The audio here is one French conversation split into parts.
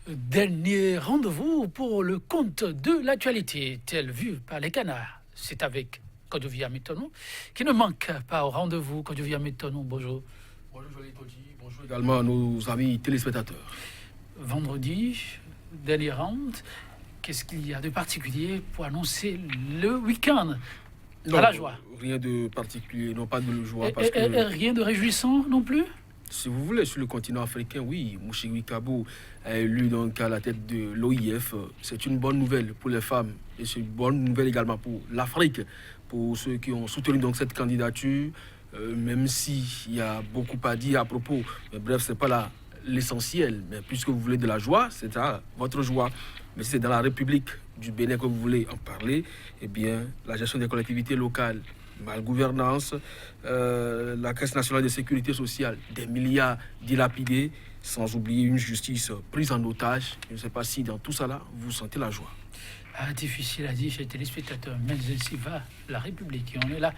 Dernier rendez-vous pour le compte de l'actualité, tel vu par les canards. C'est avec Kodovia Metonou, qui ne manque pas au rendez-vous. Kodovia Metonou, bonjour. Bonjour Jolie Todji, bonjour également à nos amis téléspectateurs. Vendredi, dernier round. Qu'est-ce qu'il y a de particulier pour annoncer le week-end à la joie? Rien de particulier, non pas de joie. Et rien de réjouissant non plus? Si vous voulez, sur le continent africain, oui, Mouchiri Kabo est élu donc à la tête de l'OIF. C'est une bonne nouvelle pour les femmes et c'est une bonne nouvelle également pour l'Afrique, pour ceux qui ont soutenu donc cette candidature, même s'il y a beaucoup à dire à propos. Mais bref, ce n'est pas là l'essentiel. Mais puisque vous voulez de la joie, c'est à votre joie. Mais si c'est dans la République du Bénin que vous voulez en parler, eh bien, la gestion des collectivités locales, malgouvernance, la Caisse nationale de sécurité sociale, des milliards dilapidés, sans oublier une justice prise en otage. Je ne sais pas si dans tout ça là, vous sentez la joie. Difficile à dire chez les téléspectateurs, mais ainsi va la République. Et on est là,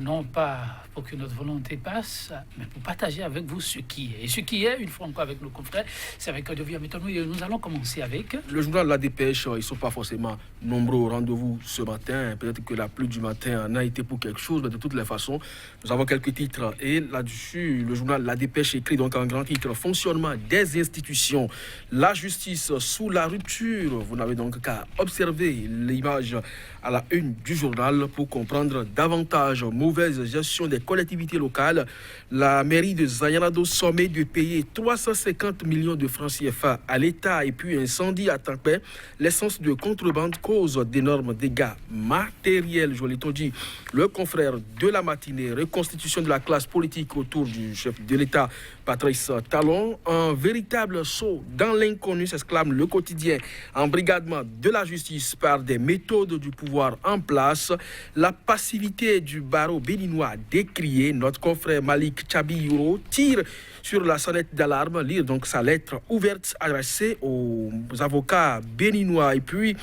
non pas pour que notre volonté passe, mais pour partager avec vous ce qui est. Et ce qui est, une fois encore avec nos confrères, c'est avec Kodovia Metonou. Et nous allons commencer avec... Le journal La Dépêche, ils ne sont pas forcément nombreux au rendez-vous ce matin. Peut-être que la pluie du matin en a été pour quelque chose, mais de toutes les façons, nous avons quelques titres. Et là-dessus, le journal La Dépêche écrit donc en grand titre « Fonctionnement des institutions, la justice sous la rupture ». Vous n'avez donc qu'à observer l'image à la une du journal pour comprendre davantage mauvaise gestion des collectivités locales. La mairie de Zayanado sommet de payer 350 millions de francs CFA à l'État et puis incendie à Tampere. L'essence de contrebande cause d'énormes dégâts matériels. Je l'ai dit, le confrère de la matinée, reconstitution de la classe politique autour du chef de l'État, Patrice Talon. Un véritable saut dans l'inconnu, s'exclame le quotidien. Embrigadement de la justice par des méthodes du pouvoir en place. La passivité du barreau béninois décriée. Notre confrère Malik Tchabiro tire sur la sonnette d'alarme, lire donc sa lettre ouverte adressée aux avocats béninois. Et puis,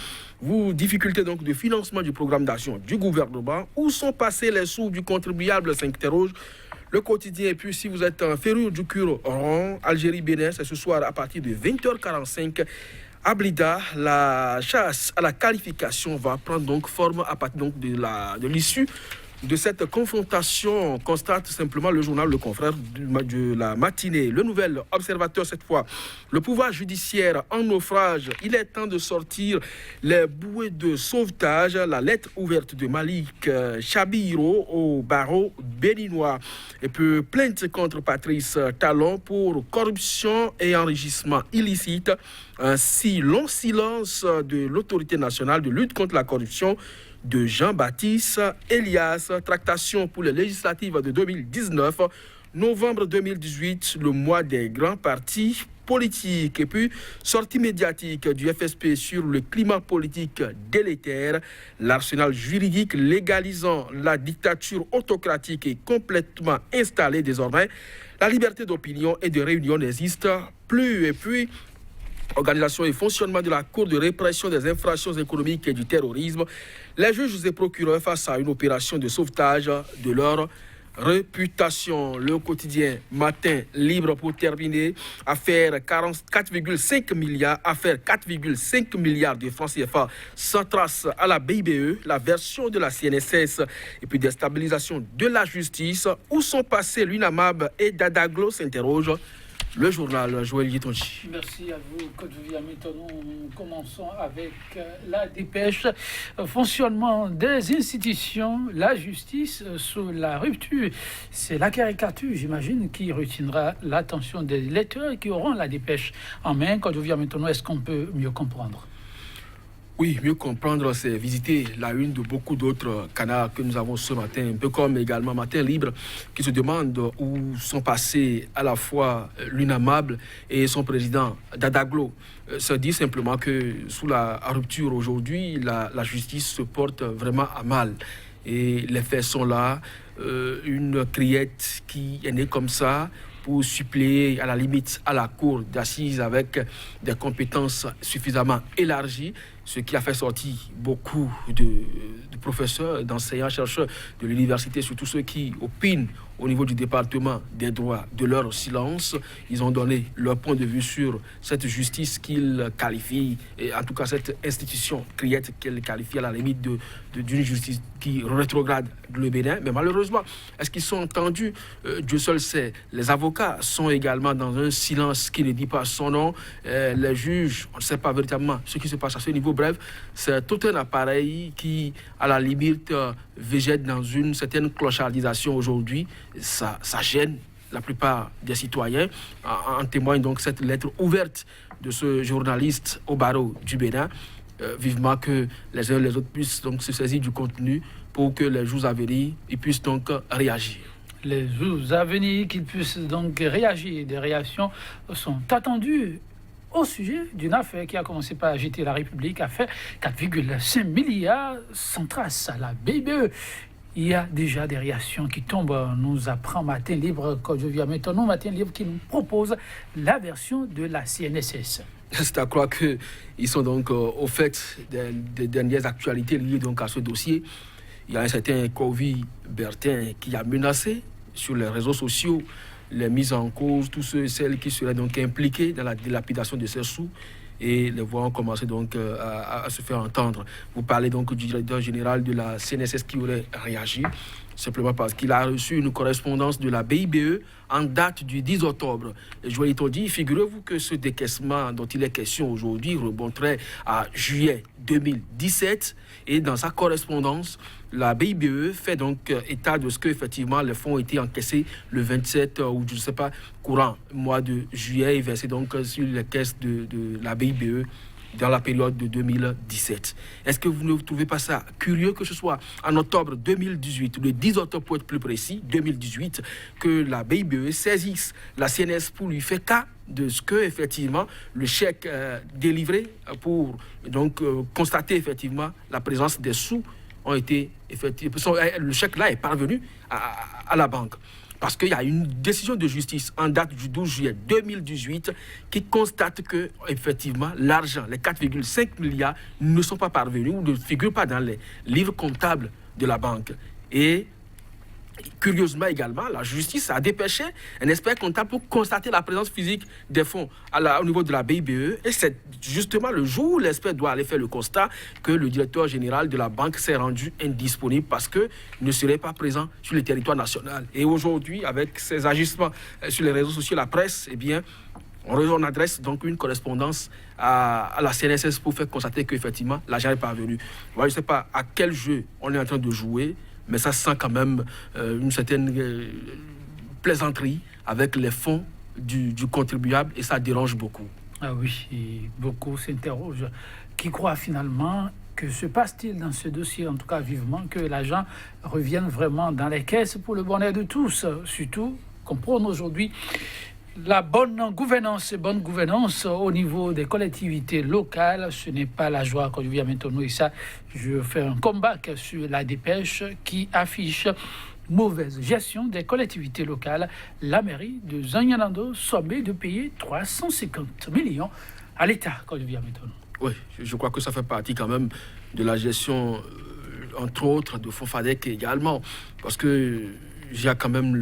difficultés donc de financement du programme d'action du gouvernement. Où sont passés les sous du contribuable, s'interroge le quotidien. Et puis, si vous êtes un féru du cure rond, Algérie-Bénin, c'est ce soir à partir de 20h45. À Blida, la chasse à la qualification va prendre donc forme à partir donc de l'issue de cette confrontation, constate simplement le journal Le Confrère de la matinée. Le Nouvel Observateur cette fois. Le pouvoir judiciaire en naufrage. Il est temps de sortir les bouées de sauvetage. La lettre ouverte de Malik Chabiro au barreau béninois. Et puis plainte contre Patrice Talon pour corruption et enrichissement illicite. Un si long silence de l'autorité nationale de lutte contre la corruption de Jean-Baptiste Elias. Tractation pour les législatives de 2019. Novembre 2018, le mois des grands partis politiques. Et puis, sortie médiatique du FSP sur le climat politique délétère. L'arsenal juridique légalisant la dictature autocratique est complètement installé désormais. La liberté d'opinion et de réunion n'existe plus. Et puis, organisation et fonctionnement de la Cour de répression des infractions économiques et du terrorisme. Les juges et procureurs face à une opération de sauvetage de leur réputation. Le quotidien Matin Libre pour terminer. Affaire 44,5 milliards. Affaire 4,5 milliards de francs CFA sans trace à la BIBE. La version de la CNSS. Et puis déstabilisation de la justice. Où sont passés l'UNAMAB et Dadaglo, s'interroge le journal. Joël Yitonji. Merci à vous, Kodovia Metonou. Commençons avec la dépêche. Fonctionnement des institutions, la justice sous la rupture. C'est la caricature, j'imagine, qui retiendra l'attention des lecteurs qui auront la dépêche en main. Kodovia Metonou, est-ce qu'on peut mieux comprendre? Oui, mieux comprendre, c'est visiter la une de beaucoup d'autres canards que nous avons ce matin, un peu comme également Matin Libre, qui se demande où sont passés à la fois l'UNAMAB et son président Dadaglo. Ça dit simplement que sous la rupture aujourd'hui, la justice se porte vraiment à mal. Et les faits sont là, une criette qui est née comme ça, pour suppléer à la limite à la cour d'assises avec des compétences suffisamment élargies. ce qui a fait sortir beaucoup de professeurs, d'enseignants, chercheurs de l'université, surtout ceux qui opinent au niveau du département des droits de leur silence. Ils ont donné leur point de vue sur cette justice qu'ils qualifient, et en tout cas cette institution criette qu'elle qualifie à la limite d'une justice qui rétrograde le Bénin. Mais malheureusement, est-ce qu'ils sont entendus? Dieu seul sait. Les avocats sont également dans un silence qui ne dit pas son nom. Les juges, on ne sait pas véritablement ce qui se passe à ce niveau. Bref, c'est tout un appareil qui, à la limite, végète dans une certaine clochardisation aujourd'hui. Ça gêne la plupart des citoyens. En témoigne donc cette lettre ouverte de ce journaliste au barreau du Bénin. Vivement que les uns et les autres puissent donc se saisir du contenu pour que les jours à venir ils puissent donc réagir. Les jours à venir qu'ils puissent donc réagir. Des réactions sont attendues au sujet d'une affaire qui a commencé par agiter la République, a fait 4,5 milliards sans trace à la BBE. Il y a déjà des réactions qui tombent. Nous apprend Matin Libre, quand je viens maintenant, Matin Libre qui nous propose la version de la CNSS. C'est à croire qu'ils sont donc au fait des dernières actualités liées donc à ce dossier. Il y a un certain Kovi Bertin qui a menacé sur les réseaux sociaux les mises en cause, tous ceux et celles qui seraient donc impliqués dans la dilapidation de ces sous. Et les voix ont commencé donc à se faire entendre. Vous parlez donc du directeur général de la CNSS qui aurait réagi, simplement parce qu'il a reçu une correspondance de la BIBE en date du 10 octobre. Et je lui ai dit, figurez-vous que ce décaissement dont il est question aujourd'hui remonterait à juillet 2017. Et dans sa correspondance, la BIBE fait donc état de ce que effectivement les fonds ont été encaissés le 27 ou je ne sais pas, courant mois de juillet et versés donc sur les caisses de la BIBE dans la période de 2017. Est-ce que vous ne trouvez pas ça curieux que ce soit en octobre 2018, le 10 octobre pour être plus précis, 2018, que la BIBE saisisse la CNS pour lui faire cas de ce que effectivement le chèque délivré pour donc constater effectivement la présence des sous ont été effectivement, le chèque là est parvenu à la banque. Parce qu'il y a une décision de justice en date du 12 juillet 2018 qui constate que, effectivement, l'argent, les 4,5 milliards, ne sont pas parvenus ou ne figurent pas dans les livres comptables de la banque. Et curieusement également, la justice a dépêché un expert comptable pour constater la présence physique des fonds au niveau de la BIBE. Et c'est justement le jour où l'expert doit aller faire le constat que le directeur général de la banque s'est rendu indisponible parce qu'il ne serait pas présent sur le territoire national. Et aujourd'hui, avec ces agissements sur les réseaux sociaux, la presse, eh bien, on adresse donc une correspondance à la CNSS pour faire constater qu'effectivement, l'argent n'est pas venu. Moi, je ne sais pas à quel jeu on est en train de jouer, mais ça sent quand même une certaine plaisanterie avec les fonds du contribuable et ça dérange beaucoup. Ah oui, et beaucoup s'interrogent. Qui croit finalement que se passe-t-il dans ce dossier, en tout cas vivement, que l'argent revienne vraiment dans les caisses pour le bonheur de tous, surtout qu'on prône aujourd'hui la bonne gouvernance au niveau des collectivités locales. Ce n'est pas la joie quand je viens maintenant et ça, je fais un comeback sur la dépêche qui affiche mauvaise gestion des collectivités locales. La mairie de Zanyanando sommet de payer 350 millions à l'État quand je viens maintenant. Oui, je crois que ça fait partie quand même de la gestion, entre autres, de Fonfadec également, parce que il y a quand même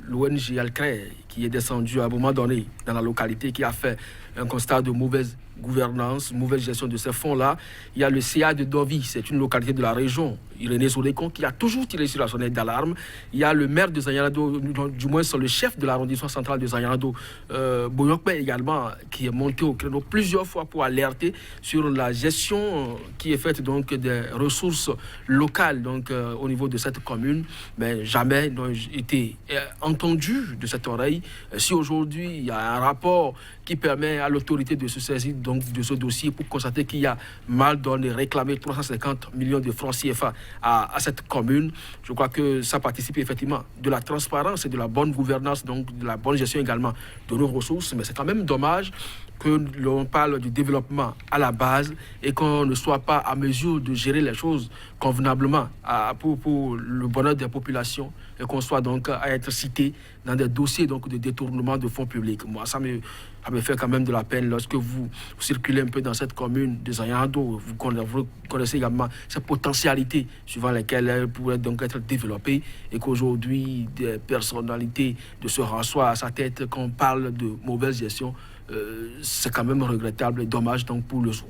l'ONG Alcré qui est descendu à un moment donné dans la localité, qui a fait un constat de mauvaise gouvernance, mauvaise gestion de ces fonds-là. Il y a le CA de Dovi, c'est une localité de la région, Irénée Solécon, qui a toujours tiré sur la sonnette d'alarme. Il y a le maire de Zanyanado, du moins le chef de l'arrondissement central de Zanyanado, Boyokbe également, qui est monté au créneau plusieurs fois pour alerter sur la gestion qui est faite donc des ressources locales donc, au niveau de cette commune. Mais jamais n'ont été entendus de cette oreille. Si aujourd'hui il y a un rapport qui permet à l'autorité de se saisir donc de ce dossier pour constater qu'il y a mal donné, réclamé 350 millions de francs CFA à cette commune. Je crois que ça participe effectivement de la transparence et de la bonne gouvernance, donc de la bonne gestion également de nos ressources. Mais c'est quand même dommage que l'on parle du développement à la base et qu'on ne soit pas à mesure de gérer les choses convenablement pour le bonheur des populations et qu'on soit donc à être cité dans des dossiers donc, de détournement de fonds publics. Moi, ça me fait quand même de la peine lorsque vous circulez un peu dans cette commune de Zayando. Vous connaissez également ces potentialités suivant lesquelles elles pourraient donc être développées et qu'aujourd'hui, des personnalités de ce rang soient à sa tête qu'on parle de mauvaise gestion. C'est quand même regrettable et dommage donc pour le zoo.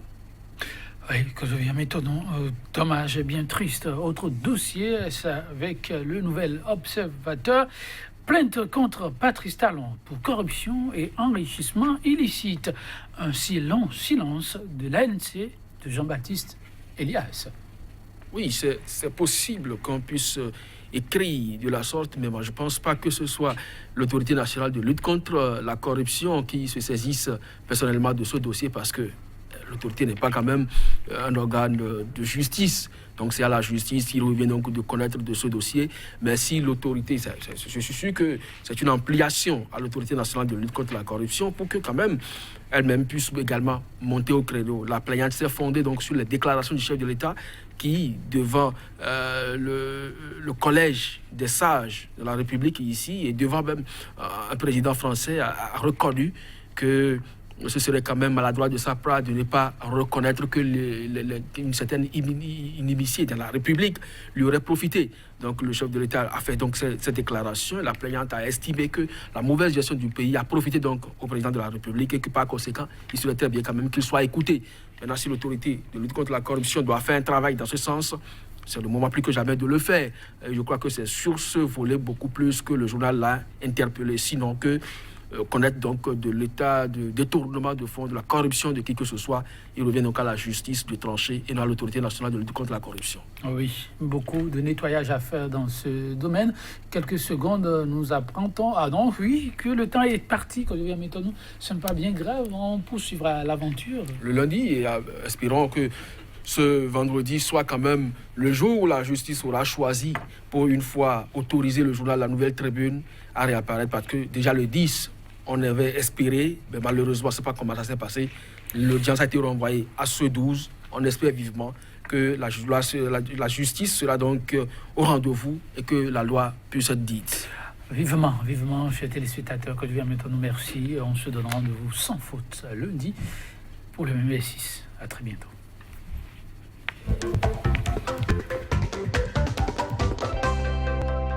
Oui, que je viens m'étonnant. Dommage et bien triste. Autre dossier, c'est avec le Nouvel Observateur. Plainte contre Patrice Talon pour corruption et enrichissement illicite. Un si long silence de l'ANC de Jean-Baptiste Elias. Oui, c'est possible qu'on puisse écrire de la sorte, mais moi je ne pense pas que ce soit l'autorité nationale de lutte contre la corruption qui se saisisse personnellement de ce dossier parce que l'autorité n'est pas quand même un organe de justice. Donc c'est à la justice qu'il revient donc de connaître de ce dossier. Mais si l'autorité, je suis sûr que c'est une ampliation à l'autorité nationale de lutte contre la corruption pour que quand même elle-même puisse également monter au créneau. La plaignante s'est fondée donc sur les déclarations du chef de l'État qui, devant le collège des sages de la République ici et devant même un président français, a reconnu que ce serait quand même maladroit de sa part de ne pas reconnaître que une certaine inimitié dans la République lui aurait profité. Donc le chef de l'État a fait donc cette déclaration. La plaignante a estimé que la mauvaise gestion du pays a profité donc au président de la République et que par conséquent, il serait très bien quand même qu'il soit écouté. Maintenant, si l'autorité de lutte contre la corruption doit faire un travail dans ce sens, c'est le moment plus que jamais de le faire. Je crois que c'est sur ce volet beaucoup plus que le journal l'a interpellé, sinon que connaître donc de l'état de détournement de fonds, de la corruption de qui que ce soit, il revient donc à la justice de trancher et non à l'autorité nationale de lutte contre la corruption. Oui, beaucoup de nettoyage à faire dans ce domaine. Quelques secondes, nous apprendons, que le temps est parti, quand je viens maintenant, ce n'est pas bien grave, on poursuivra l'aventure. Le lundi, et espérons que ce vendredi soit quand même le jour où la justice aura choisi pour une fois autoriser le journal La Nouvelle Tribune à réapparaître, parce que déjà le 10, on avait espéré, mais malheureusement, ce n'est pas comment ça s'est passé. L'audience a été renvoyée à ce 12. On espère vivement que la justice sera donc au rendez-vous et que la loi puisse être dite. Vivement, chers téléspectateurs, que je viens maintenant, merci. On se donne rendez-vous sans faute lundi pour le MV6. À très bientôt.